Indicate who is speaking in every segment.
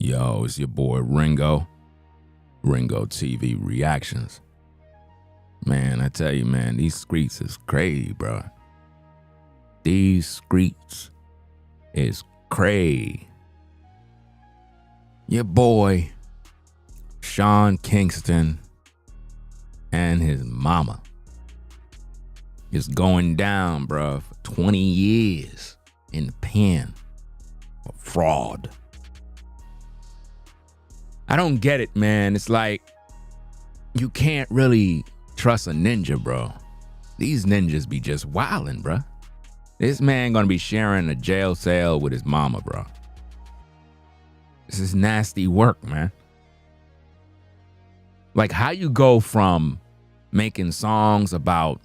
Speaker 1: Yo, it's your boy Ringo TV Reactions. Man, I tell you, man, these streets is crazy, bro. These streets is crazy. Your boy, Sean Kingston, and his mama is going down, bro, for 20 years in the pen for fraud. I don't get it, man. It's like you can't really trust a ninja, bro. These ninjas be just wildin', bro. This man gonna be sharing a jail cell with his mama, bro. This is nasty work, man. Like, how you go from making songs about,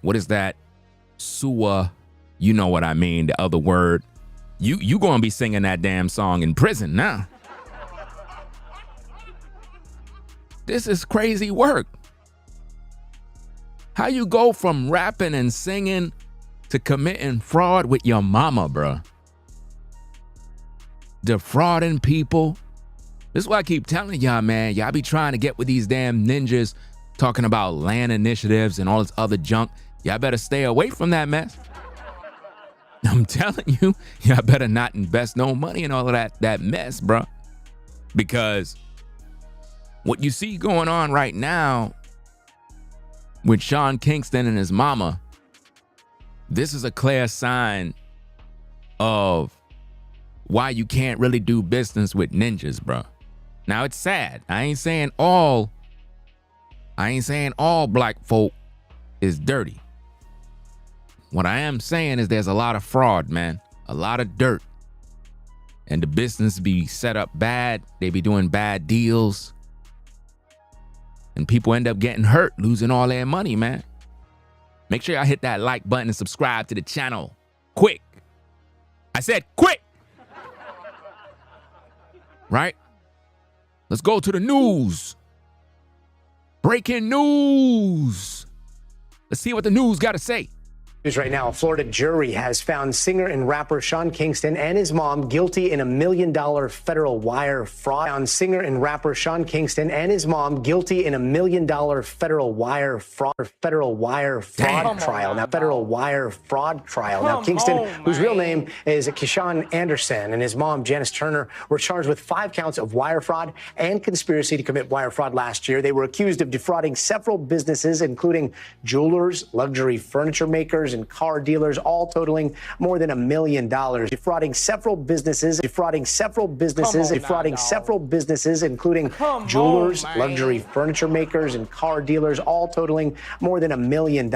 Speaker 1: what is that? Sewer, you know what I mean, the other word. You gonna be singing that damn song in prison now. This is crazy work. How you go from rapping and singing to committing fraud with your mama, bro? Defrauding people. This is why I keep telling y'all, man. Y'all be trying to get with these damn ninjas talking about land initiatives and all this other junk. Y'all better stay away from that mess. I'm telling you, y'all better not invest no money in all of that mess, bro. Because what you see going on right now with Sean Kingston and his mama, this is a clear sign of why you can't really do business with ninjas, bro. Now, it's sad. I ain't saying all black folk is dirty. What I am saying is there's a lot of fraud, man. A lot of dirt. And the business be set up bad. They be doing bad deals. And people end up getting hurt, losing all their money, man. Make sure y'all hit that like button and subscribe to the channel. Quick. I said quick. Right? Let's go to the news. Breaking news. Let's see what the news got to say.
Speaker 2: Right now, a Florida jury has found singer and rapper Sean Kingston and his mom guilty in $1 million federal wire fraud. Found singer and rapper Sean Kingston and his mom guilty in $1 million federal wire fraud trial. Now, Kingston, whose real name is Keyshawn Anderson, and his mom Janice Turner were charged with 5 counts of wire fraud and conspiracy to commit wire fraud last year. They were accused of defrauding several businesses, including jewelers, luxury furniture makers, and car dealers, all totaling more than $1 million. Defrauding several businesses, including jewelers, luxury furniture makers, and car dealers, all totaling more than $1 million.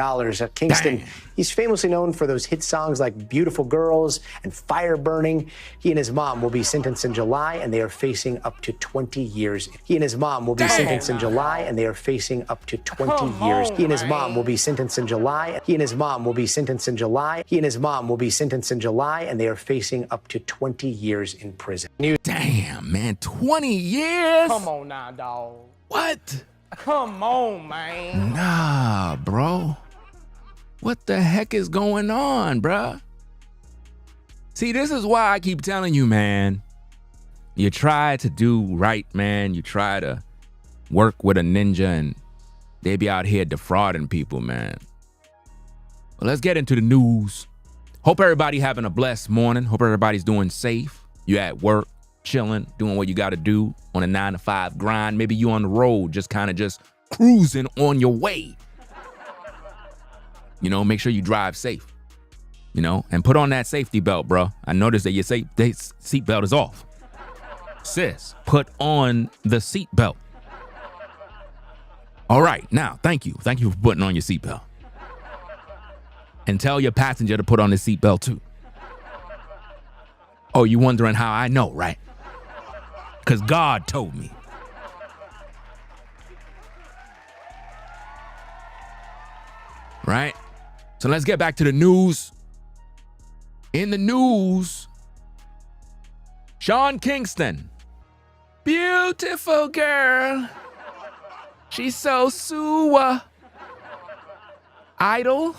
Speaker 2: Kingston, he's famously known for those hit songs like Beautiful Girls and Fire Burning. He and his mom will be sentenced in July, and they are facing up to 20 years. He and his mom will be sentenced in July, and they are facing up to 20 years. He and his mom will be sentenced in July. He and his mom will be sentenced in July. He and his mom will be sentenced in July, and they are facing up to 20 years in prison.
Speaker 1: Damn, man, 20 years?
Speaker 3: Come on now, dog.
Speaker 1: What?
Speaker 3: Come on, man.
Speaker 1: Nah, bro. What the heck is going on, bruh? See, this is why I keep telling you, man. You try to do right, man. You try to work with a ninja, and they be out here defrauding people, man. Well, let's get into the news. Hope everybody having a blessed morning. Hope everybody's doing safe. You at work, chilling, doing what you got to do on a 9-to-5 grind. Maybe you on the road, just cruising on your way. You know, make sure you drive safe. You know, and put on that safety belt, bro. I noticed that your seat belt is off. Sis, put on the seat belt. All right, now, thank you. Thank you for putting on your seat belt. And tell your passenger to put on his seatbelt too. Oh, you wondering how I know, right? Because God told me. Right? So let's get back to the news. In the news, Sean Kingston. Beautiful girl. She's so sewer. Idol.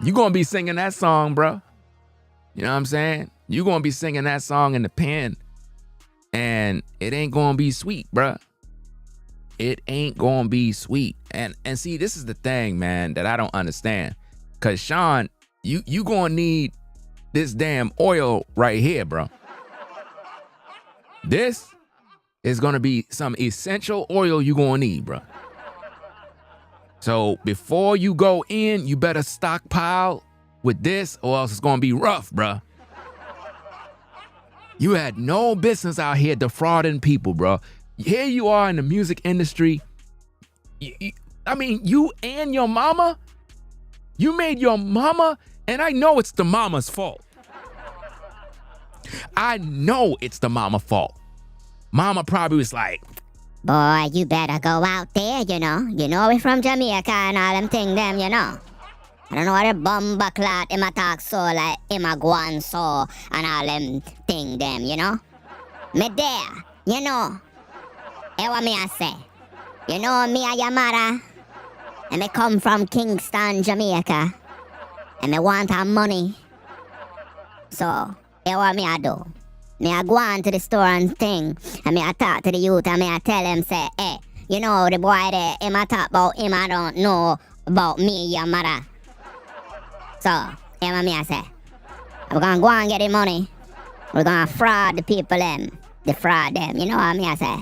Speaker 1: You gonna be singing that song, bro. You know what I'm saying? You gonna be singing that song in the pen, and it ain't gonna be sweet, bruh. It ain't gonna be sweet. And see, this is the thing, man, that I don't understand. Cause Sean, you gonna need this damn oil right here, bro. This is gonna be some essential oil you gonna need, bro. So before you go in, you better stockpile with this, or else it's gonna be rough, bro. You had no business out here defrauding people, bro. Here you are in the music industry. I mean, you and your mama, you made your mama, and I know it's the mama's fault. I know it's the mama's fault. Mama probably was like,
Speaker 4: boy, you better go out there, you know. You know we from Jamaica and all them thing them, you know. I don't know what a bumba clot him a talk so like him a go on so and all them thing them, you know. Me there, you know. Hear what me I say. You know me and your mother. And me come from Kingston, Jamaica. And me want her money. So, hear what me I do. Me I go on to the store and thing. And me I talk to the youth and me I tell him say, hey, you know the boy there, him I talk about him I don't know about me, your mother. So, hear what me I say. We're gonna go and get the money. We're gonna fraud the people them. Defraud them, you know what me I say.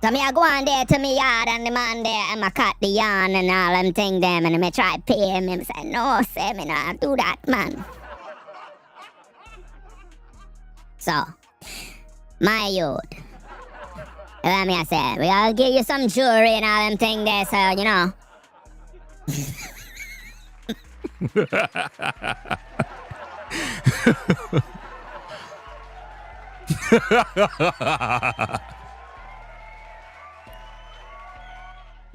Speaker 4: So me I go on there to me yard and the man there and I cut the yarn and all them thing them and me try to pay him. Him say, no, say me not do that, man. So, my youth. Let me I say, we all give you some jewelry and all them thing there, so you know.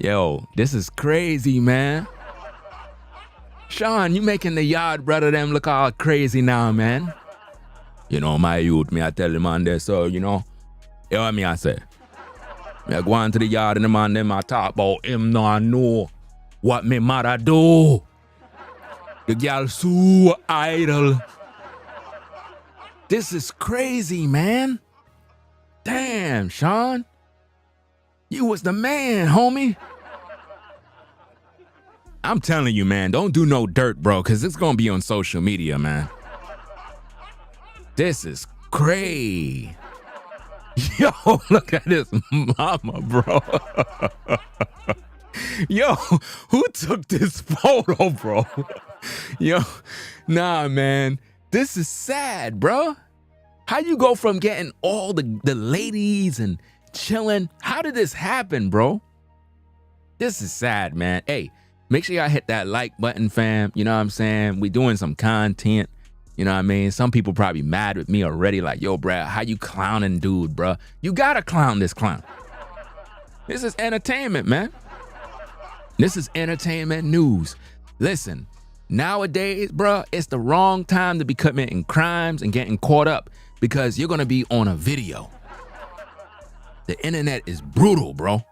Speaker 1: Yo, this is crazy, man. Sean, you making the yard brother them look all crazy now, man. You know, my youth, me I tell the man there, so, you know, you know what me I say? Me I go on to the yard and the man them I talk about him no know what me mother do. The girl so idle. This is crazy, man. Damn, Sean. You was the man, homie. I'm telling you, man, don't do no dirt, bro, because it's going to be on social media, man. This is crazy. Yo, look at this mama, bro. Yo, who took this photo, bro? Yo, nah, man. This is sad, bro. How you go from getting all the ladies and chilling? How did this happen, bro? This is sad, man. Hey, make sure y'all hit that like button, fam. You know what I'm saying? We doing some content. You know what I mean? Some people probably mad with me already. Like, yo, bruh, how you clowning dude, bruh? You gotta clown this clown. This is entertainment, man. This is entertainment news. Listen, nowadays, bruh, it's the wrong time to be committing crimes and getting caught up because you're gonna be on a video. The internet is brutal, bro.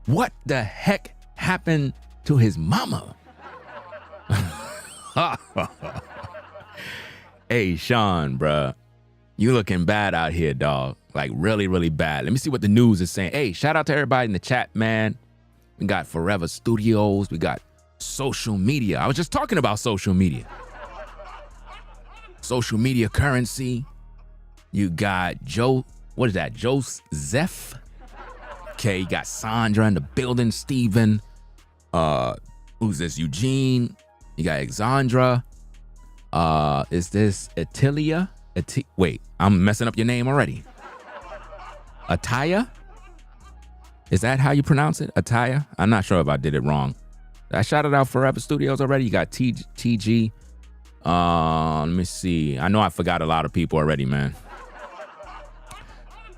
Speaker 1: What the heck happened to his mama? Hey, Sean, bruh. You looking bad out here, dog. Like, really, really bad. Let me see what the news is saying. Hey, shout out to everybody in the chat, man. We got Forever Studios. We got social media. I was just talking about social media. Social media currency. You got Joe, what is that? Joseph. Okay, you got Sandra in the building. Steven. Who's this? Eugene. You got Alexandra. Is this Atilia? Wait, I'm messing up your name already. Ataya? Is that how you pronounce it? Ataya? I'm not sure if I did it wrong. I shouted out Forever Studios already. You got TG. Let me see. I know I forgot a lot of people already, man.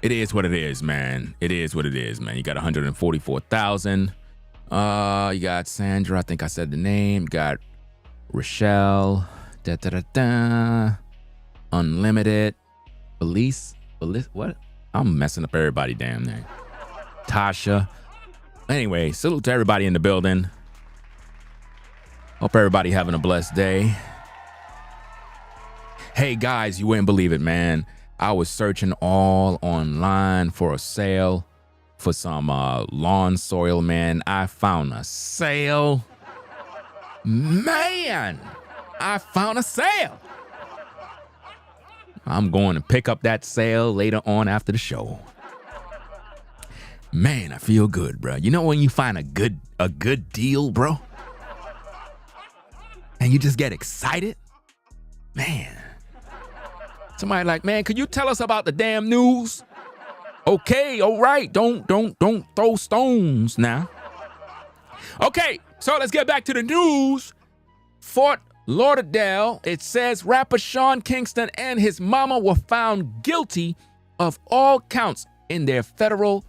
Speaker 1: It is what it is, man. It is what it is, man. You got 144,000. You got Sandra. I think I said the name. You got Rochelle. Unlimited. Felice. What? I'm messing up everybody damn name. Tasha. Anyway, salute to everybody in the building. Hope everybody having a blessed day. Hey guys, you wouldn't believe it, man. I was searching all online for a sale for some lawn soil, man. I found a sale. Man, I found a sale. I'm going to pick up that sale later on after the show. Man, I feel good, bro. You know when you find a good deal, bro? And you just get excited? Man. Somebody like, man, could you tell us about the damn news? Okay, all right. Don't throw stones now. Okay, so let's get back to the news. Fort Lauderdale, it says rapper Sean Kingston and his mama were found guilty of all counts in their federal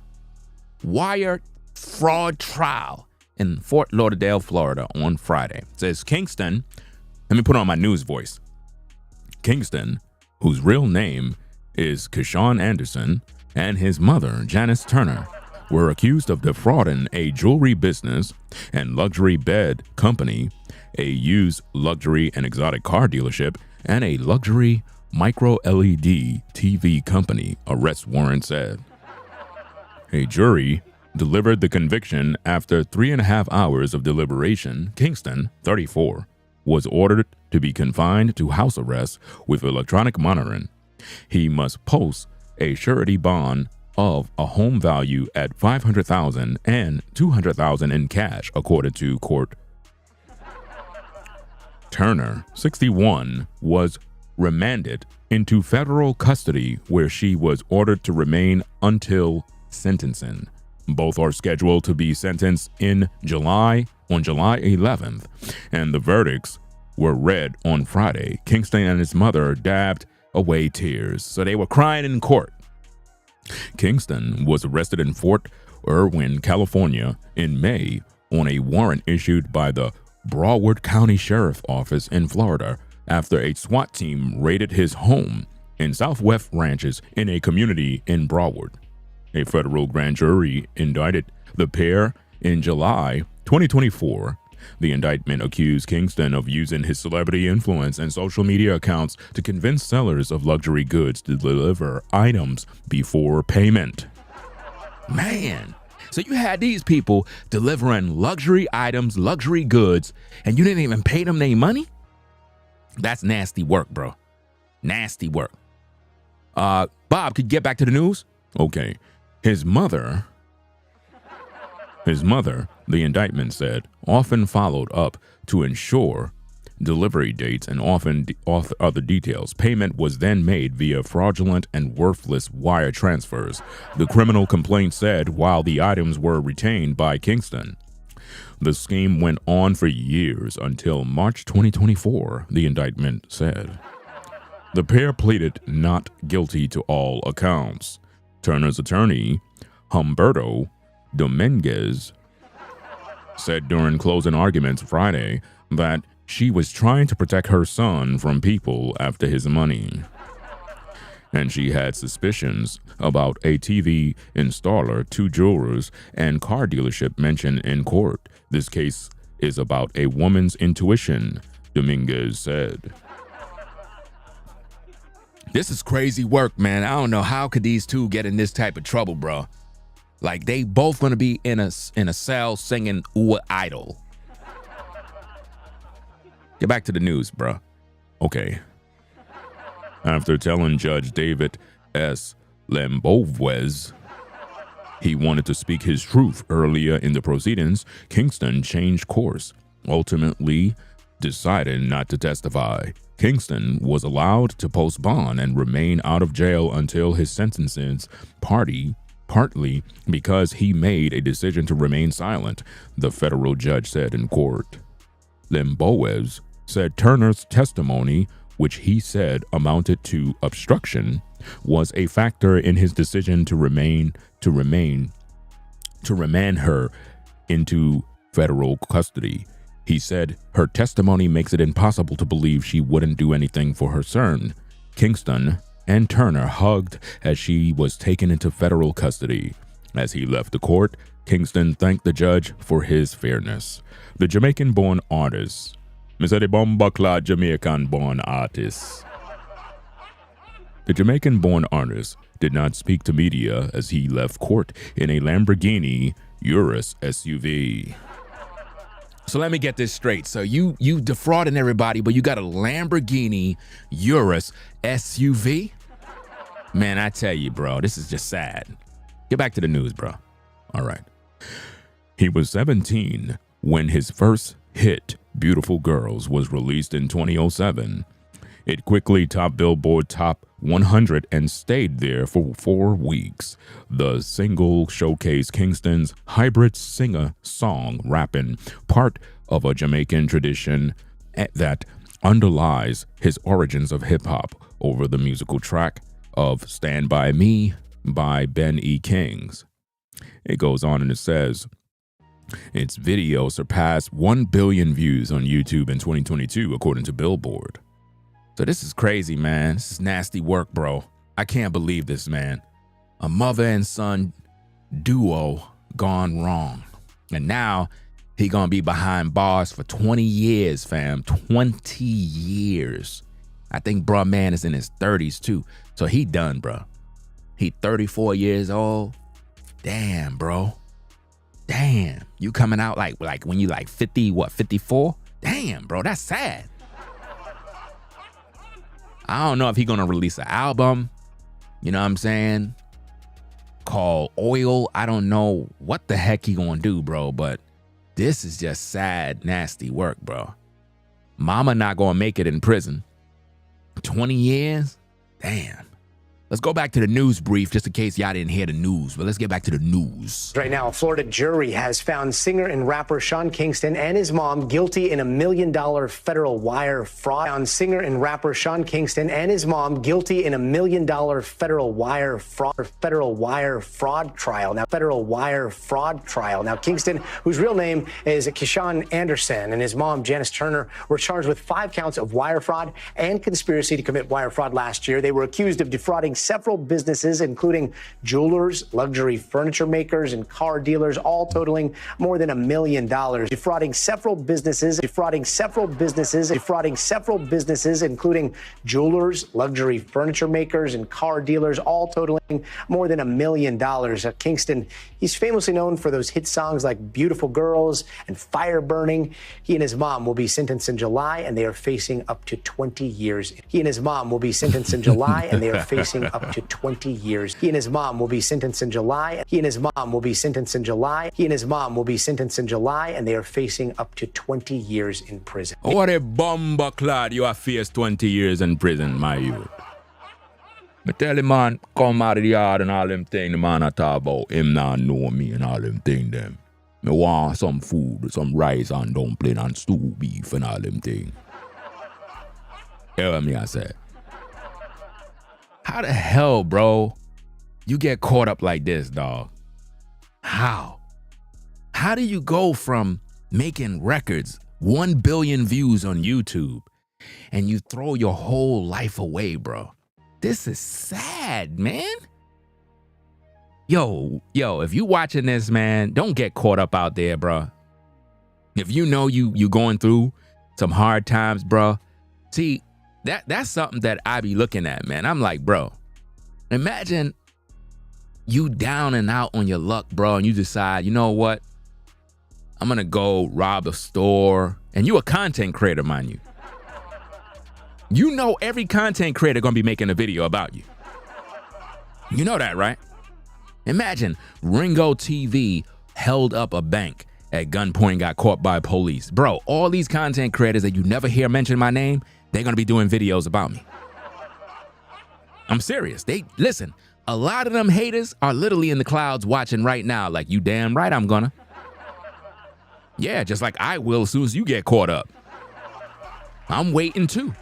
Speaker 1: wire fraud trial in Fort Lauderdale, Florida on Friday. It says Kingston, let me put on my news voice. Kingston, whose real name is Keshawn Anderson, and his mother, Janice Turner, were accused of defrauding a jewelry business and luxury bed company, a used luxury and exotic car dealership, and a luxury micro LED TV company, arrest warrant said. A jury delivered the conviction after 3.5 hours of deliberation. Kingston, 34, was ordered to be confined to house arrest with electronic monitoring. He must post a surety bond of a home value at $500,000 and $200,000 in cash, according to court. Turner, 61, was remanded into federal custody where she was ordered to remain until sentencing. Both are scheduled to be sentenced on July 11th, and the verdicts were read on Friday. Kingston and his mother dabbed away tears, so they were crying in court. Kingston was arrested in Fort Irwin, California in May on a warrant issued by the Broward County Sheriff's Office in Florida after a SWAT team raided his home in Southwest Ranches in a community in Broward. A federal grand jury indicted the pair in July 2024. The indictment accused Kingston of using his celebrity influence and social media accounts to convince sellers of luxury goods to deliver items before payment. Man, so you had these people delivering luxury items, luxury goods, and you didn't even pay them their money? That's nasty work, bro. Nasty work. Bob, could you get back to the news? Okay. His mother, the indictment said, often followed up to ensure delivery dates and often other details. Payment was then made via fraudulent and worthless wire transfers, the criminal complaint said, while the items were retained by Kingston. The scheme went on for years until March 2024, the indictment said. The pair pleaded not guilty to all accounts. Turner's attorney, Humberto Dominguez, said during closing arguments Friday that she was trying to protect her son from people after his money. And she had suspicions about a TV installer, 2 jewelers, and car dealership mentioned in court. This case is about a woman's intuition, Dominguez said. This is crazy work, man. I don't know how could these two get in this type of trouble, bro. Like, they both gonna be in a cell singing "Ooh Idol." Get back to the news, bro. Okay. After telling Judge David S. Lambovez he wanted to speak his truth earlier in the proceedings, Kingston changed course, ultimately deciding not to testify. Kingston was allowed to post bond and remain out of jail until his sentencing, partly because he made a decision to remain silent, the federal judge said in court. Lambowes said Turner's testimony, which he said amounted to obstruction, was a factor in his decision to remand her into federal custody. He said her testimony makes it impossible to believe she wouldn't do anything for her son. Kingston and Turner hugged as she was taken into federal custody. As he left the court, Kingston thanked the judge for his fairness. The Jamaican-born artist, Mr. the Bomba-clad Jamaican-born artist, The Jamaican-born artist did not speak to media as he left court in a Lamborghini Urus SUV. So let me get this straight. So you defrauding everybody, but you got a Lamborghini Urus SUV? Man, I tell you, bro, this is just sad. Get back to the news, bro. All right. He was 17 when his first hit, Beautiful Girls, was released in 2007. It quickly topped Billboard Top 100 and stayed there for 4 weeks. The single showcased Kingston's hybrid singer-song rapping, part of a Jamaican tradition that underlies his origins of hip-hop, over the musical track of Stand By Me by Ben E. Kings. It goes on and it says, its video surpassed 1 billion views on YouTube in 2022, according to Billboard. So this is crazy, man. This is nasty work, bro. I can't believe this, man. A mother and son duo gone wrong. And now he gonna be behind bars for 20 years, fam. 20 years. I think bruh man is in his 30s too. So he done, bro. He 34 years old. Damn, bro. Damn. You coming out like when you like 50, 54? Damn, bro, that's sad. I don't know if he gonna release an album, you know what I'm saying, called Oil. I don't know what the heck he gonna do, bro, but this is just sad, nasty work, bro. Mama not gonna make it in prison. 20 years? Damn. Let's go back to the news brief, just in case y'all didn't hear the news, but let's get back to the news.
Speaker 2: Right now, a Florida jury has found singer and rapper Sean Kingston and his mom guilty in $1 million federal wire fraud. Found singer and rapper Sean Kingston and his mom guilty in $1 million federal wire fraud trial. Now, Kingston, whose real name is Keyshawn Anderson, and his mom, Janice Turner, were charged with 5 counts of wire fraud and conspiracy to commit wire fraud last year. They were accused of defrauding several businesses, including jewelers, luxury furniture makers, and car dealers, all totaling more than $1 million. Defrauding several businesses, including jewelers, luxury furniture makers, and car dealers, all totaling more than $1 million. Kingston, he's famously known for those hit songs like Beautiful Girls and Fire Burning. He and his mom will be sentenced in July, and they are facing up to 20 years. He and his mom will be sentenced in July, and they are facing up to 20 years. He and his mom will be sentenced in July. And they are facing up to 20 years in prison.
Speaker 1: What a bomber clad you are face 20 years in prison, my youth. Me tell the man, come out of the yard and all them things the man I talk about. Him not know me and all them things them. Me want some food, some rice and dumpling and stew beef and all them things. Hear me, I said. How the hell, bro, you get caught up like this, dog? How? How do you go from making records, 1 billion views on YouTube, and you throw your whole life away, bro? This is sad, man. Yo, if you watching this, man, don't get caught up out there, bro. If you know you going through some hard times, bro, see, that's something that I be looking at, man. I'm like, bro, imagine you down and out on your luck, bro, and you decide, you know what? I'm gonna go rob a store, and you a content creator, mind you. You know every content creator gonna be making a video about you. You know that, right? Imagine Ringo TV held up a bank at gunpoint and got caught by police. Bro, all these content creators that you never hear mention my name, they're gonna be doing videos about me. I'm serious. Listen, a lot of them haters are literally in the clouds watching right now, like, you damn right I'm gonna. Yeah, just like I will as soon as you get caught up. I'm waiting too.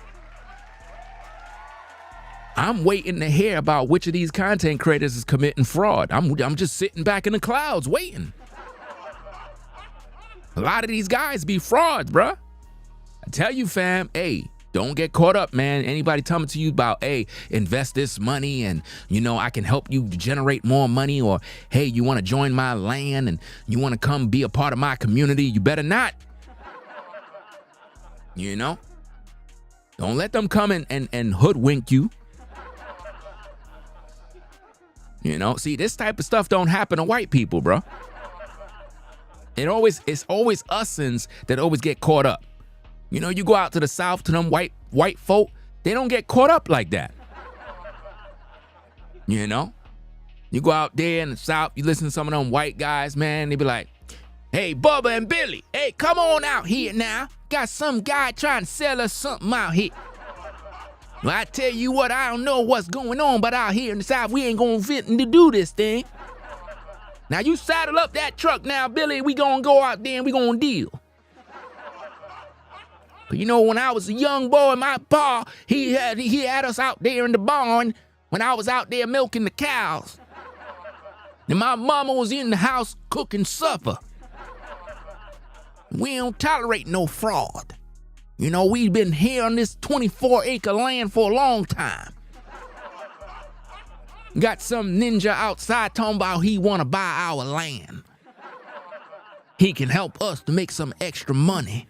Speaker 1: I'm waiting to hear about which of these content creators is committing fraud. I'm just sitting back in the clouds waiting. A lot of these guys be frauds, bruh. I tell you, fam, hey, don't get caught up, man. Anybody coming to you about, hey, invest this money and, you know, I can help you generate more money, or, hey, you want to join my land and you want to come be a part of my community, you better not. You know? Don't let them come and hoodwink you. You know, see, this type of stuff don't happen to white people, bro. It's always usins that always get caught up. You know, you go out to the South to them white folk, they don't get caught up like that. You know, you go out there in the South, you listen to some of them white guys, man, they be like, hey, Bubba and Billy, hey, come on out here now. Got some guy trying to sell us something out here. Well, I tell you what, I don't know what's going on, but out here in the South, we ain't gonna fit to do this thing. Now you saddle up that truck now, Billy, we gonna go out there and we gonna deal. But you know, when I was a young boy, my pa, he had us out there in the barn when I was out there milking the cows. And my mama was in the house cooking supper. We don't tolerate no fraud. You know, we've been here on this 24-acre land for a long time. Got some ninja outside talking about he want to buy our land. He can help us to make some extra money.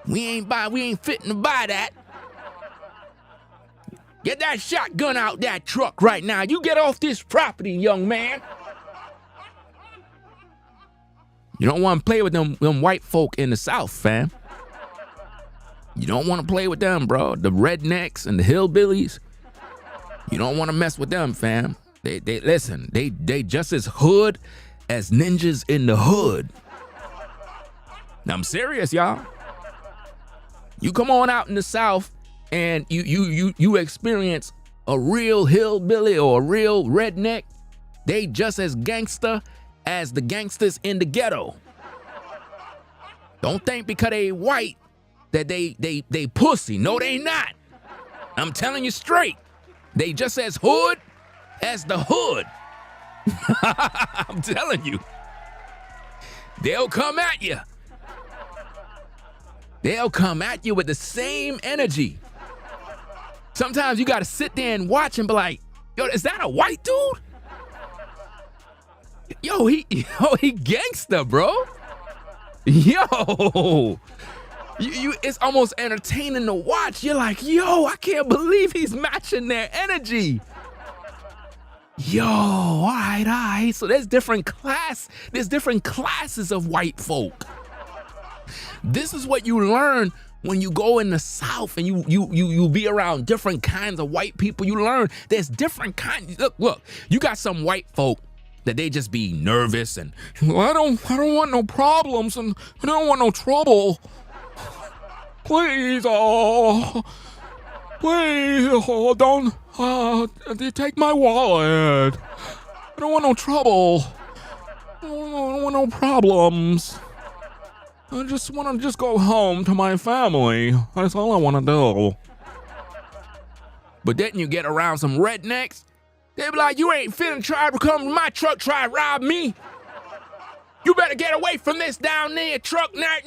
Speaker 1: We ain't fitting to buy that. Get that shotgun out that truck right now. You get off this property, young man. You don't want to play with them white folk in the South, fam. You don't want to play with them, bro. The rednecks and the hillbillies. You don't want to mess with them, fam. They listen, they just as hood as ninjas in the hood. Now, I'm serious, y'all. You come on out in the South and you experience a real hillbilly or a real redneck. They just as gangster as the gangsters in the ghetto. Don't think because they white that they pussy. No, they not. I'm telling you straight. They just as hood as the hood. I'm telling you. They'll come at you. They'll come at you with the same energy. Sometimes you gotta sit there and watch and be like, yo, is that a white dude? Yo, he gangster, bro. Yo. It's almost entertaining to watch. You're like, yo, I can't believe he's matching their energy. Yo, all right. So there's different classes of white folk. This is what you learn when you go in the South and you be around different kinds of white people. You learn there's different kinds. Look, you got some white folk that they just be nervous and I don't want no problems and I don't want no trouble. Please, don't take my wallet. I don't want no trouble. I don't want no problems. I just want to go home to my family. That's all I want to do. But then you get around some rednecks. They be like, you ain't finna try to come to my truck, try to rob me. You better get away from this down there truck now.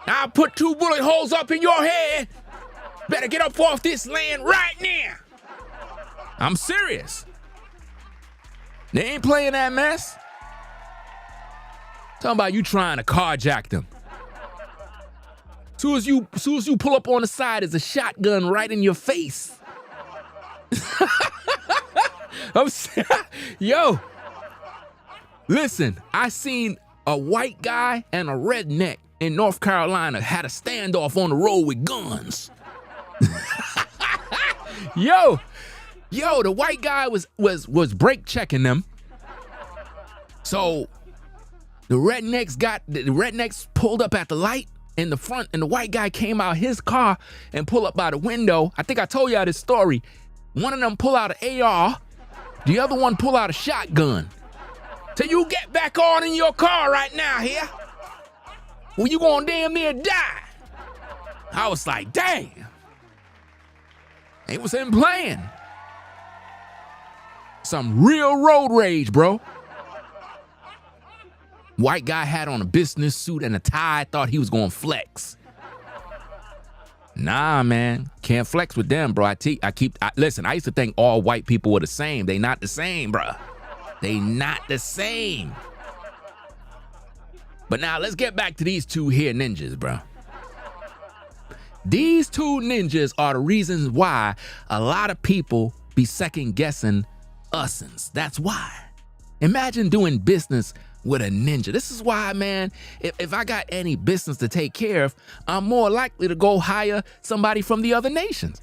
Speaker 1: I'll put 2 bullet holes up in your head. Better get up off this land right now. I'm serious. They ain't playing that mess. Talking about you trying to carjack them. Soon as you pull up on the side, there's a shotgun right in your face. Yo, listen, I seen a white guy and a redneck in North Carolina had a standoff on the road with guns. Yo, the white guy was brake checking them. So the rednecks pulled up at the light in the front, and the white guy came out his car and pulled up by the window. I think I told y'all this story. One of them pull out an AR, the other one pull out a shotgun. So you get back on in your car right now here. Well, you gonna damn near die. I was like, dang. They was in playing. Some real road rage, bro. White guy had on a business suit and a tie, thought he was gonna flex. Nah, man, can't flex with them, bro. Listen, I used to think all white people were the same. They not the same, bro. They not the same. But now let's get back to these 2 here ninjas, bro. These 2 ninjas are the reasons why a lot of people be second guessing usins. That's why. Imagine doing business with a ninja. This is why, man, if I got any business to take care of, I'm more likely to go hire somebody from the other nations.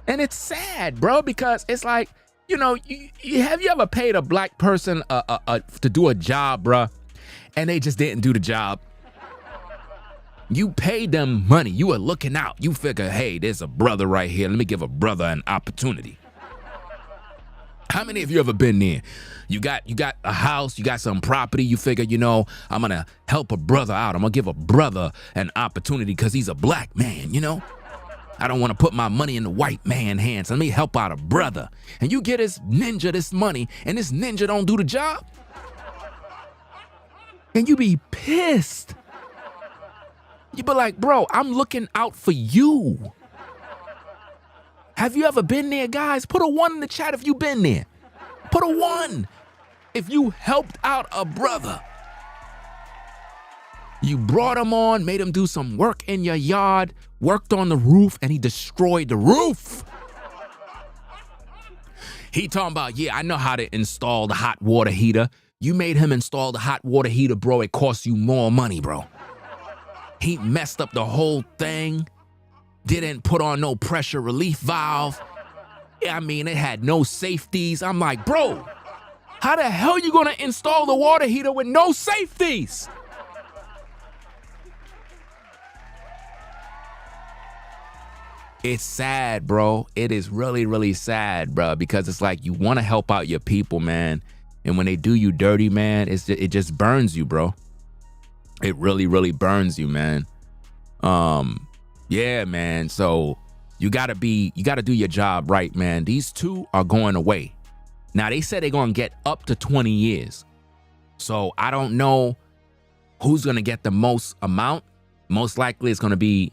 Speaker 1: And it's sad, bro, because it's like, you know, have you ever paid a black person to do a job, bro, and they just didn't do the job? You paid them money. You were looking out. You figure, hey, there's a brother right here. Let me give a brother an opportunity. How many of you ever been there? You got a house, you got some property, you figure, you know, I'm gonna help a brother out. I'm gonna give a brother an opportunity because he's a black man, you know? I don't want to put my money in the white man's hands. Let me help out a brother. And you get this ninja this money, and this ninja don't do the job? And you be pissed. You be like, bro, I'm looking out for you. Have you ever been there, guys? Put a 1 in the chat if you've been there. Put a 1 if you helped out a brother. You brought him on, made him do some work in your yard, worked on the roof, and he destroyed the roof. He talking about, yeah, I know how to install the hot water heater. You made him install the hot water heater, bro. It costs you more money, bro. He messed up the whole thing. Didn't put on no pressure relief valve. I mean, it had no safeties. I'm like, bro, how the hell you gonna install the water heater with no safeties? It's sad, bro. It is really, really sad, bro, because it's like you want to help out your people, man. And when they do you dirty, man, it just burns you, bro. It really, really burns you, man. Yeah, man. So you gotta do your job right, man. These two are going away. Now they said they're gonna get up to 20 years. So I don't know who's gonna get the most amount. Most likely it's gonna be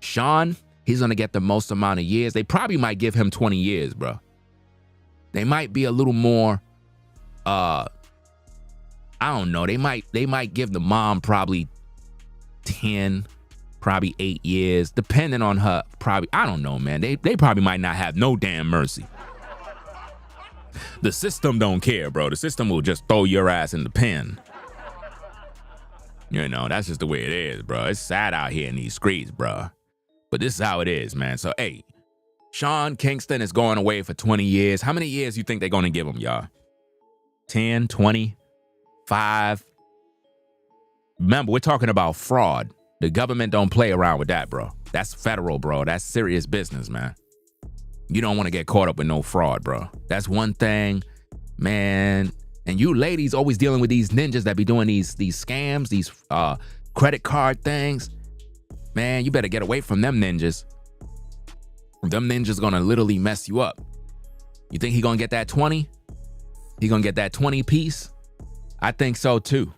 Speaker 1: Sean. He's gonna get the most amount of years. They probably might give him 20 years, bro. They might be a little more, I don't know. They might give the mom probably 10, probably 8 years, depending on her. Probably, I don't know, man. They probably might not have no damn mercy. The system don't care, bro. The system will just throw your ass in the pen. You know, that's just the way it is, bro. It's sad out here in these streets, bro. But this is how it is, man. So, hey, Sean Kingston is going away for 20 years. How many years you think they're going to give him, y'all? 10, 20, 5? Remember, we're talking about fraud. The government don't play around with that, bro. That's federal, bro. That's serious business, man. You don't want to get caught up with no fraud, bro. That's one thing, man. And you ladies always dealing with these ninjas that be doing these scams, these credit card things. Man, you better get away from them ninjas. Them ninjas gonna literally mess you up. You think he gonna get that 20? He gonna get that 20 piece? I think so too.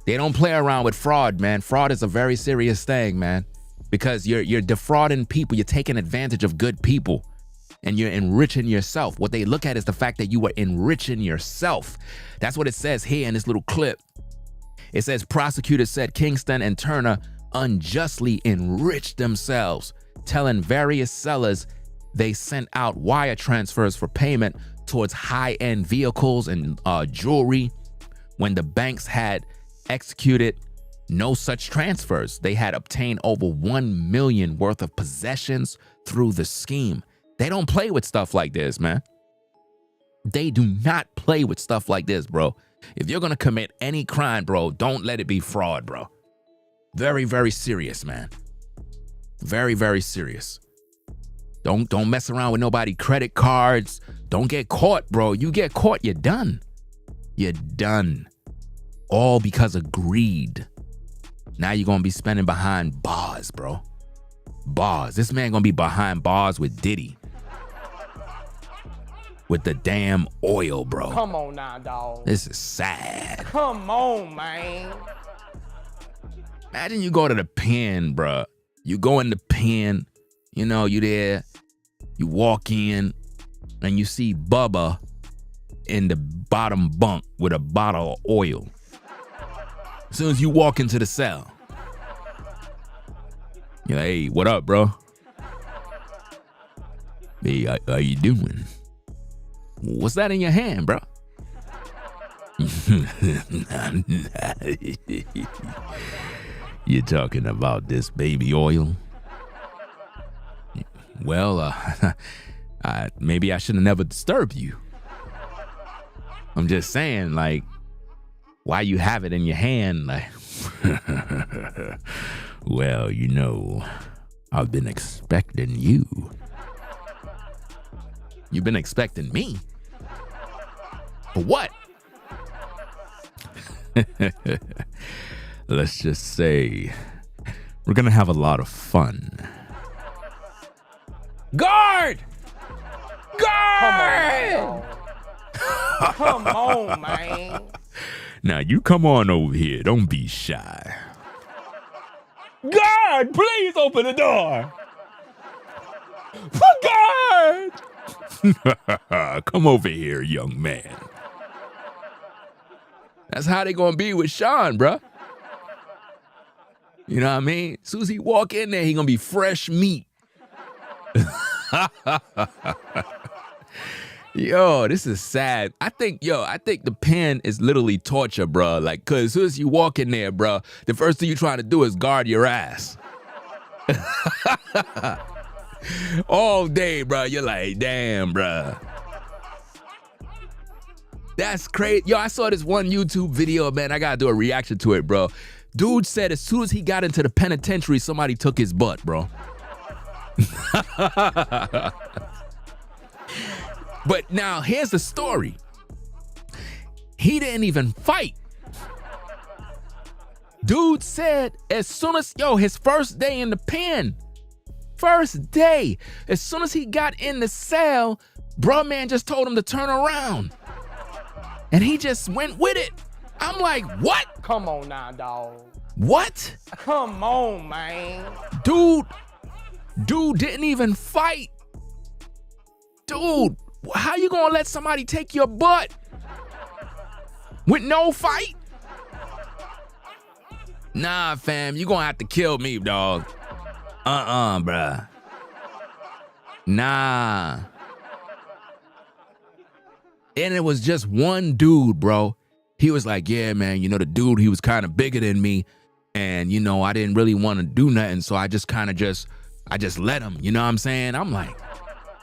Speaker 1: They don't play around with fraud, man. Fraud is a very serious thing, man. Because you're defrauding people. You're taking advantage of good people. And you're enriching yourself. What they look at is the fact that you were enriching yourself. That's what it says here in this little clip. It says prosecutors said Kingston and Turner unjustly enriched themselves, telling various sellers they sent out wire transfers for payment towards high-end vehicles and jewelry when the banks had executed no such transfers. They had obtained over $1 million worth of possessions through the scheme. They don't play with stuff like this, man. They do not play with stuff like this, bro. If you're gonna commit any crime, bro, don't let it be fraud, bro. Very, very serious, man. Very, very serious. Don't mess around with nobody credit cards. Don't get caught, bro. You get caught, you're done. You're done. All because of greed. Now you're gonna be spending behind bars, bro. Bars. This man gonna be behind bars with Diddy. With the damn oil, bro.
Speaker 3: Come on now, dog.
Speaker 1: This is sad.
Speaker 3: Come on, man.
Speaker 1: Imagine you go to the pen, bro. You go in the pen, you know, you there, you walk in, and you see Bubba in the bottom bunk with a bottle of oil. As soon as you walk into the cell, you're like, hey, what up, bro? Hey, how you doing? What's that in your hand, bro? You talking about this baby oil? Well, maybe I should have never disturbed you. I'm just saying, like, why you have it in your hand, like, well, you know, I've been expecting you. You've been expecting me? For what? Let's just say we're gonna have a lot of fun. Guard! Guard!
Speaker 3: Come on, man.
Speaker 1: Now you come on over here. Don't be shy. Guard, please open the door. Guard! Come over here, young man. That's how they gonna be with Sean, bruh. You know what I mean? As soon as he walk in there, he gonna be fresh meat. Yo, this is sad. I think the pen is literally torture, bro. Like, cause as soon as you walk in there, bro, the first thing you trying to do is guard your ass. All day, bro. You're like, damn, bro. That's crazy. Yo, I saw this one YouTube video, man. I gotta do a reaction to it, bro. Dude said as soon as he got into the penitentiary, somebody took his butt, bro. But now here's the story. He didn't even fight. Dude said as soon as, his first day in the pen, first day, as soon as he got in the cell, bro, man just told him to turn around. And he just went with it. I'm like, what?
Speaker 3: Come on now, dog.
Speaker 1: What?
Speaker 3: Come on, man.
Speaker 1: Dude didn't even fight. Dude, how you gonna let somebody take your butt with no fight? Nah, fam, you gonna have to kill me, dog. Bruh. Nah. And it was just one dude, bro. He was like, yeah, man, you know, the dude, he was kind of bigger than me. And, you know, I didn't really want to do nothing. So I just kind of I just let him, you know what I'm saying? I'm like,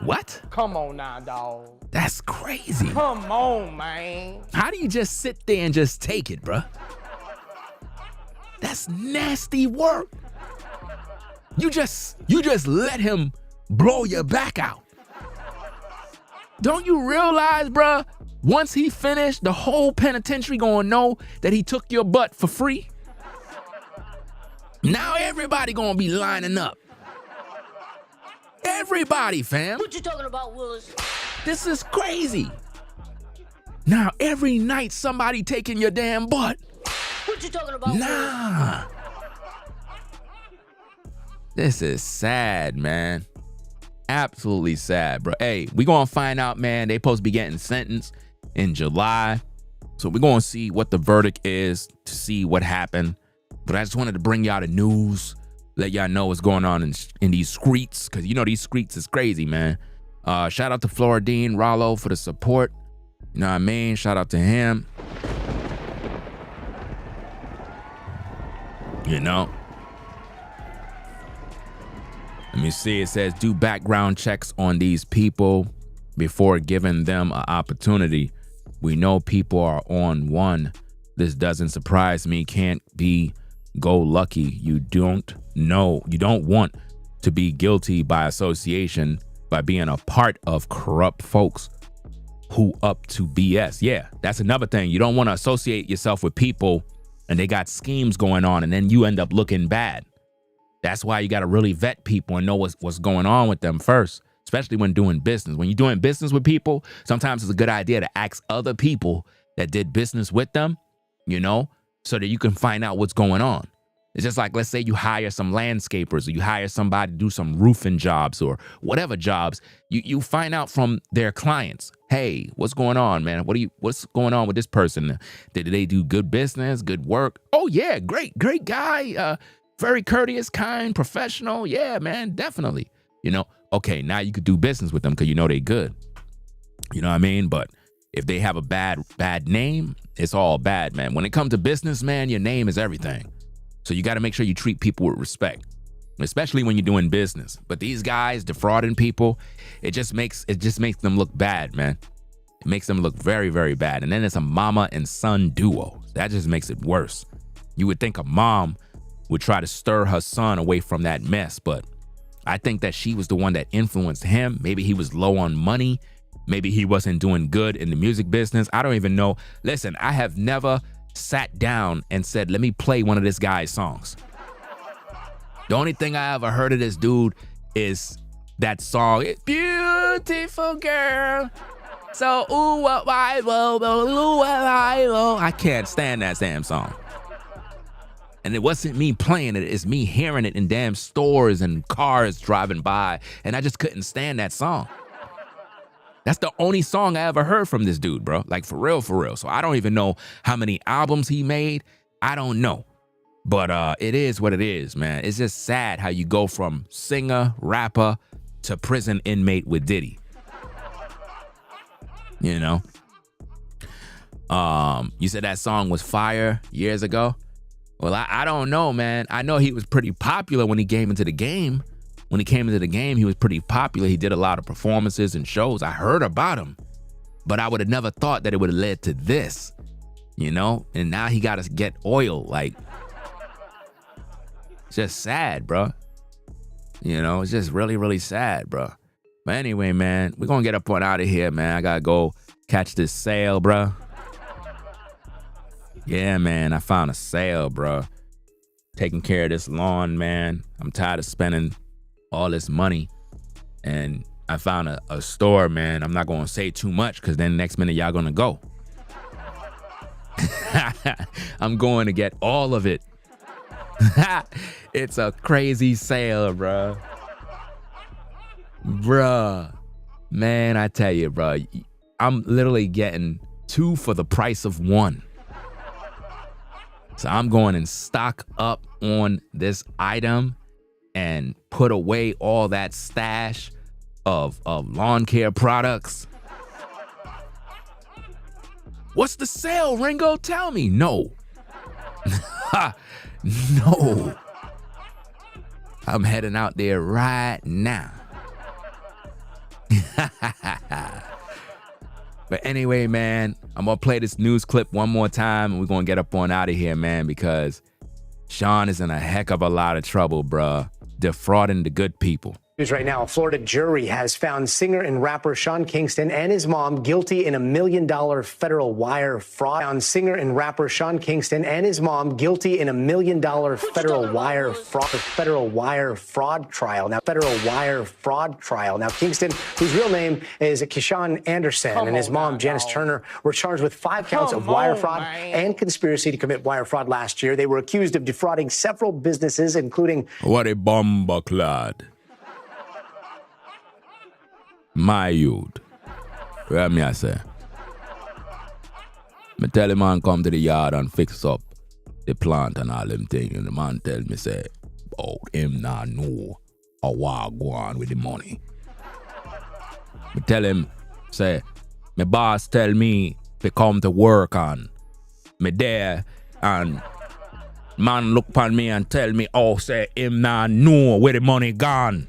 Speaker 1: what?
Speaker 3: Come on now, dog.
Speaker 1: That's crazy.
Speaker 3: Come on, man.
Speaker 1: How do you just sit there and just take it, bruh? That's nasty work. You just let him blow your back out. Don't you realize, bruh, once he finished, the whole penitentiary gonna know that he took your butt for free? Now everybody gonna be lining up. Everybody, fam.
Speaker 5: What you talking about, Willis?
Speaker 1: This is crazy. Now every night somebody taking your damn butt.
Speaker 5: What you talking about,
Speaker 1: Nah. This is sad, man. Absolutely sad, bro. Hey, we gonna find out, man. They supposed to be getting sentenced in July. So we're gonna see what the verdict is to see what happened. But I just wanted to bring y'all the news, let y'all know what's going on in these streets, because you know these streets is crazy, man. Shout out to Floridine Rollo for the support. You know what I mean? Shout out to him. You know? Let me see. It says do background checks on these people before giving them an opportunity. We know people are on one. This doesn't surprise me. Can't be go lucky. You don't know. You don't want to be guilty by association by being a part of corrupt folks who up to BS. Yeah, that's another thing. You don't want to associate yourself with people and they got schemes going on and then you end up looking bad. That's why you got to really vet people and know what's going on with them first, especially when doing business. When you're doing business with people, sometimes it's a good idea to ask other people that did business with them, you know, so that you can find out what's going on. It's just like, let's say you hire some landscapers or you hire somebody to do some roofing jobs or whatever jobs. You find out from their clients, hey, what's going on, man? What's going on with this person? Did they do good business, good work? Oh, yeah, great guy. Very courteous, kind, professional. Yeah, man, definitely. You know, okay, now you could do business with them because you know they good. You know what I mean? But if they have a bad name, it's all bad, man. When it comes to business, man, your name is everything. So you got to make sure you treat people with respect, especially when you're doing business. But these guys defrauding people, it just makes them look bad, man. It makes them look very, very bad. And then it's a mama and son duo. That just makes it worse. You would think a mom would try to stir her son away from that mess, but I think that she was the one that influenced him. Maybe he was low on money. Maybe he wasn't doing good in the music business. I don't even know. Listen, I have never sat down and said, let me play one of this guy's songs. The only thing I ever heard of this dude is that song, It's Beautiful Girl. So, ooh, I can't stand that damn song. And it wasn't me playing it, it's me hearing it in damn stores and cars driving by, and I just couldn't stand that song. That's the only song I ever heard from this dude, bro. Like, for real, for real. So I don't even know how many albums he made. I don't know. But it is what it is, man. It's just sad how you go from singer, rapper, to prison inmate with Diddy. You know? You said that song was fire years ago? Well, I don't know, man. I know he was pretty popular when he came into the game. When he came into the game, he was pretty popular. He did a lot of performances and shows. I heard about him, but I would have never thought that it would have led to this, you know? And now he got to get oil. Like, it's just sad, bro. You know, it's just really, really sad, bro. But anyway, man, we're going to get up on out of here, man. I got to go catch this sale, bro. Yeah, man, I found a sale, bro. Taking care of this lawn, man. I'm tired of spending all this money. And I found a store, man. I'm not going to say too much because then next minute y'all going to go. I'm going to get all of it. It's a crazy sale, bro. Bruh. Man, I tell you, bro. I'm literally getting 2 for the price of 1. So I'm going and stock up on this item and put away all that stash of lawn care products. What's the sale, Ringo? Tell me. No. No. I'm heading out there right now. But anyway, man, I'm going to play this news clip one more time and we're going to get up on out of here, man, because Sean is in a heck of a lot of trouble, bruh, defrauding the good people.
Speaker 2: News right now, a Florida jury has found singer and rapper Sean Kingston and his mom guilty in $1 million federal wire fraud. Found singer and rapper Sean Kingston and his mom guilty in $1 million federal wire fraud trial. Now, Now, Kingston, whose real name is Keyshawn Anderson, and his mom, Janice Turner, were charged with 5 counts of wire fraud and conspiracy to commit wire fraud last year. They were accused of defrauding several businesses, including...
Speaker 1: What a bomba clad. My youth. What me I say? Me tell the man come to the yard and fix up the plant and all them things. And the man tell me say, oh, him nah know how I go on with the money. Me tell him, say, my boss tell me to come to work on me there and man look upon me and tell me, oh, say, him nah know where the money gone.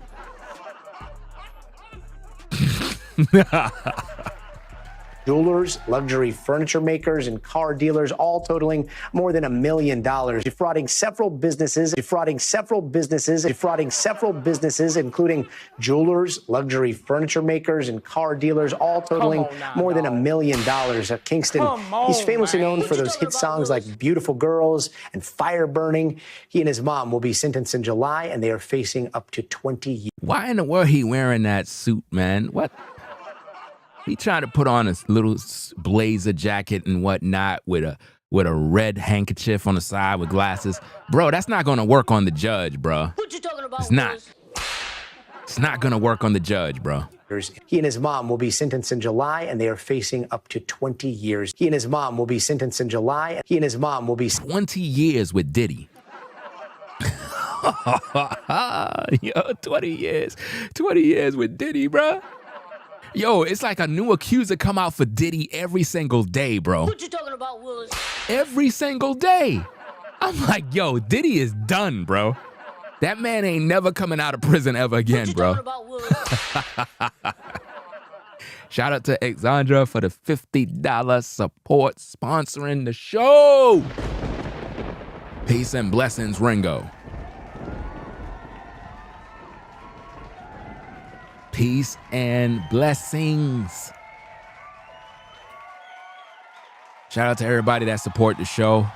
Speaker 2: Jewelers, luxury furniture makers, and car dealers, all totaling more than $1 million, defrauding several businesses, including jewelers, luxury furniture makers, and car dealers, all totaling more than $1 million. Kingston, he's famously known for those hit songs like Beautiful Girls and Fire Burning. He and his mom will be sentenced in July, and they are facing up to 20 years.
Speaker 1: Why in the world he wearing that suit, man? What? He trying to put on a little blazer jacket and whatnot with a red handkerchief on the side with glasses. Bro, that's not going to work on the judge, bro.
Speaker 5: What you talking about?
Speaker 1: It's not. It's not going to work on the judge, bro.
Speaker 2: He and his mom will be sentenced in July, and they are facing up to 20 years. 20 years with Diddy.
Speaker 1: Yo, 20 years. 20 years with Diddy, bro. Yo, it's like a new accuser come out for Diddy every single day, bro.
Speaker 5: What you talking about, Willis?
Speaker 1: Every single day. I'm like, yo, Diddy is done, bro. That man ain't never coming out of prison ever again, bro.
Speaker 5: What you talking about, Willis?
Speaker 1: Shout out to Exandra for the $50 support sponsoring the show. Peace and blessings, Ringo. Peace and blessings. Shout out to everybody that support the show.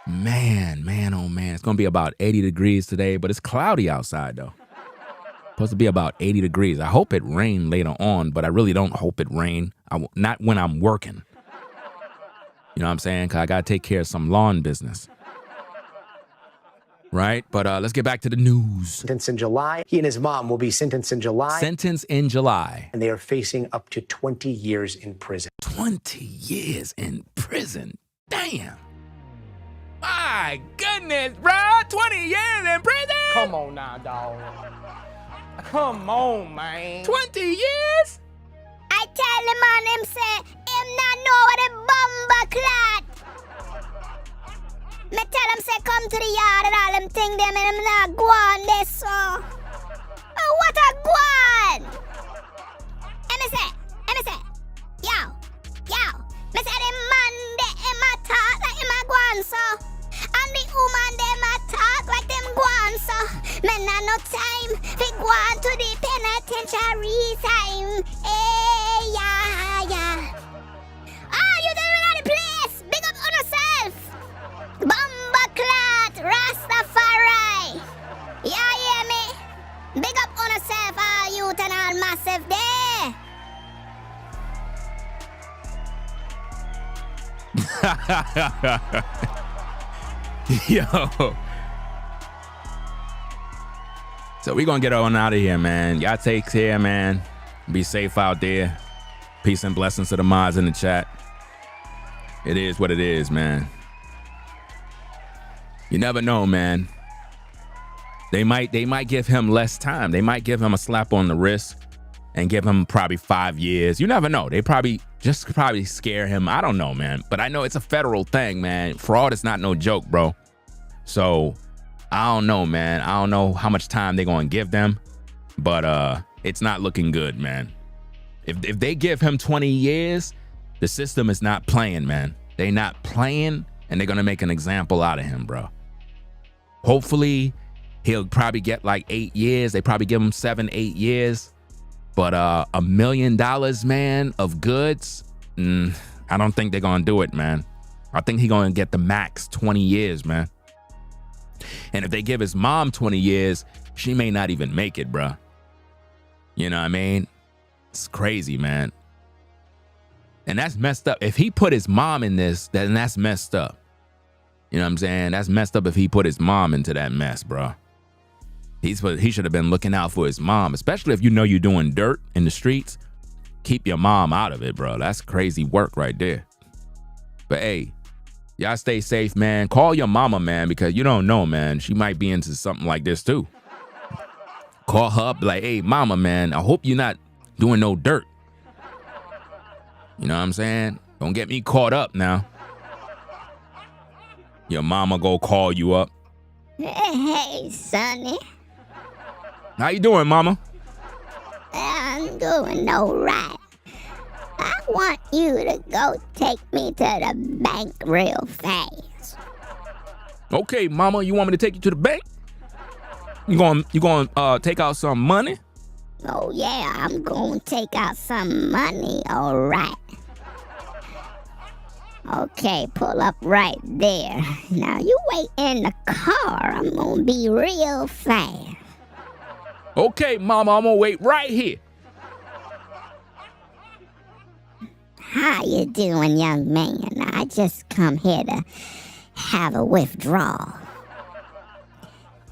Speaker 1: Man, oh man. It's going to be about 80 degrees today, but it's cloudy outside though. Supposed to be about 80 degrees. I hope it rain later on, but I really don't hope it rain. Not when I'm working. You know what I'm saying? Because I got to take care of some lawn business. Right? But let's get back to the news.
Speaker 2: Sentenced in July. He and his mom will be sentenced in July.
Speaker 1: Sentence in July.
Speaker 2: And they are facing up to 20 years in prison.
Speaker 1: 20 years in prison. Damn. My goodness, bro. 20 years in prison?
Speaker 3: Come on now, dog. Come on, man.
Speaker 1: 20 years?
Speaker 4: I tell him on him say, him not know what a bomber clot. Me tell him say come to the yard and all them thing them and him not go on this so. Oh, what a go on. And me say, yo. Me say the man de him a talk like him a go on so. And the woman them a talk like them go on so. Me not no time fi go on to the penitentiary time. Hey, yeah. Ah, you don't know the place. Big up on yourself. Bumbaclat, Rastafari. Yeah, hear me? Big up on yourself, all youth and all massive there.
Speaker 1: Yo. So we gonna get on out of here, man. Y'all take care, man. Be safe out there. Peace and blessings to the mods in the chat. It is what it is, man. You never know, man. They might give him less time. They might give him a slap on the wrist and give him probably 5 years. You never know. They probably scare him. I don't know, man. But I know it's a federal thing, man. Fraud is not no joke, bro. So I don't know, man. I don't know how much time they're going to give them. But it's not looking good, man. If they give him 20 years, the system is not playing, man. They not playing, and they're going to make an example out of him, bro. Hopefully, he'll probably get like 8 years. They probably give him 7, 8 years. But $1 million, man, of goods, I don't think they're going to do it, man. I think he's going to get the max 20 years, man. And if they give his mom 20 years, she may not even make it, bro. You know what I mean? It's crazy, man. And that's messed up. If he put his mom in this, then that's messed up. You know what I'm saying? That's messed up if he put his mom into that mess, bro. He should have been looking out for his mom, especially if you know you're doing dirt in the streets. Keep your mom out of it, bro. That's crazy work right there. But hey, y'all stay safe, man. Call your mama, man, because you don't know, man. She might be into something like this too. Call her up like, hey, mama, man, I hope you're not doing no dirt. You know what I'm saying? Don't get me caught up now. Your mama go call you up.
Speaker 4: Hey, Sonny.
Speaker 1: How you doing, mama?
Speaker 4: I'm doing all right. I want you to go take me to the bank real fast.
Speaker 1: Okay, mama, you want me to take you to the bank? You going take out some money?
Speaker 4: Oh, yeah, I'm going to take out some money, all right. Okay, pull up right there. Now, you wait in the car. I'm going to be real fast.
Speaker 1: Okay, mama, I'm going to wait right here.
Speaker 4: How you doing, young man? I just come here to have a withdrawal.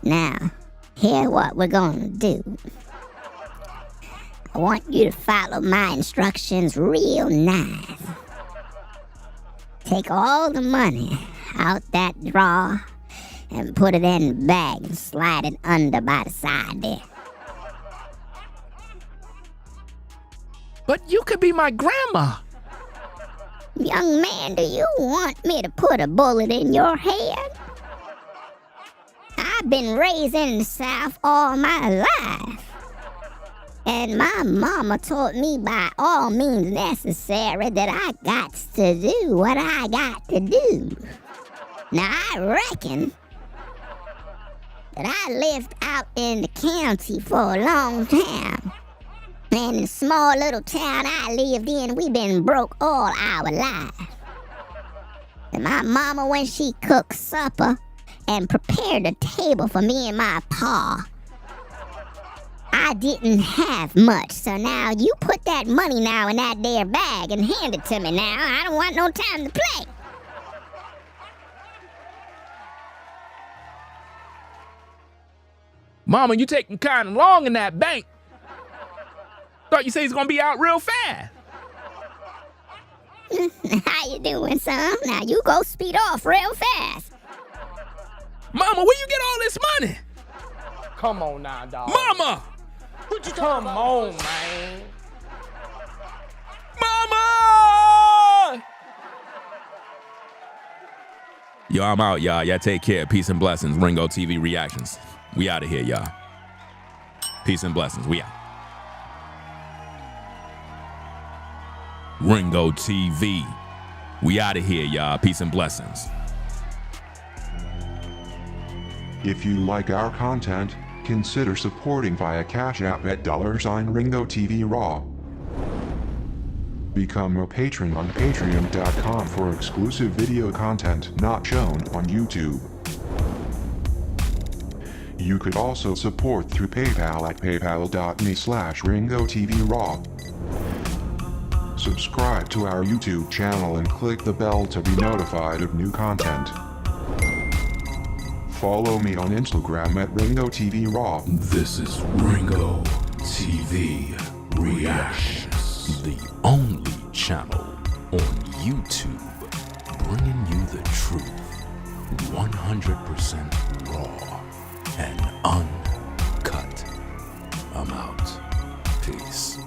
Speaker 4: Now, here what we're going to do. I want you to follow my instructions real nice. Take all the money out that drawer and put it in a bag and slide it under by the side there.
Speaker 1: But you could be my grandma.
Speaker 4: Young man, do you want me to put a bullet in your head? I've been raised in the South all my life. And my mama taught me by all means necessary that I got to do what I got to do. Now I reckon that I lived out in the county for a long time. And in the small little town I lived in, we been broke all our lives. And my mama, when she cooked supper and prepared a table for me and my pa, I didn't have much. So now you put that money now in that there bag and hand it to me now. I don't want no time to play.
Speaker 1: Mama, you taking kind of long in that bank. Thought you said he's gonna be out real fast.
Speaker 4: How you doing, son? Now you go speed off real fast.
Speaker 1: Mama, where you get all this money?
Speaker 3: Come on now, dog.
Speaker 1: Mama!
Speaker 3: Come on, man.
Speaker 1: Mama! Yo, I'm out, y'all. Y'all take care. Peace and blessings. Ringo TV reactions. We out of here, y'all. Peace and blessings. We out. Ringo TV. We out of here, y'all. Peace and blessings.
Speaker 6: If you like our content, consider supporting via Cash App at $Ringo TV Raw. Become a patron on patreon.com for exclusive video content not shown on YouTube. You could also support through PayPal at paypal.me/Ringo TV Raw. Subscribe to our YouTube channel and click the bell to be notified of new content. Follow me on Instagram at Ringo TV Raw.
Speaker 1: This is Ringo TV Reactions, the only channel on YouTube bringing you the truth 100% raw and uncut. I'm out. Peace.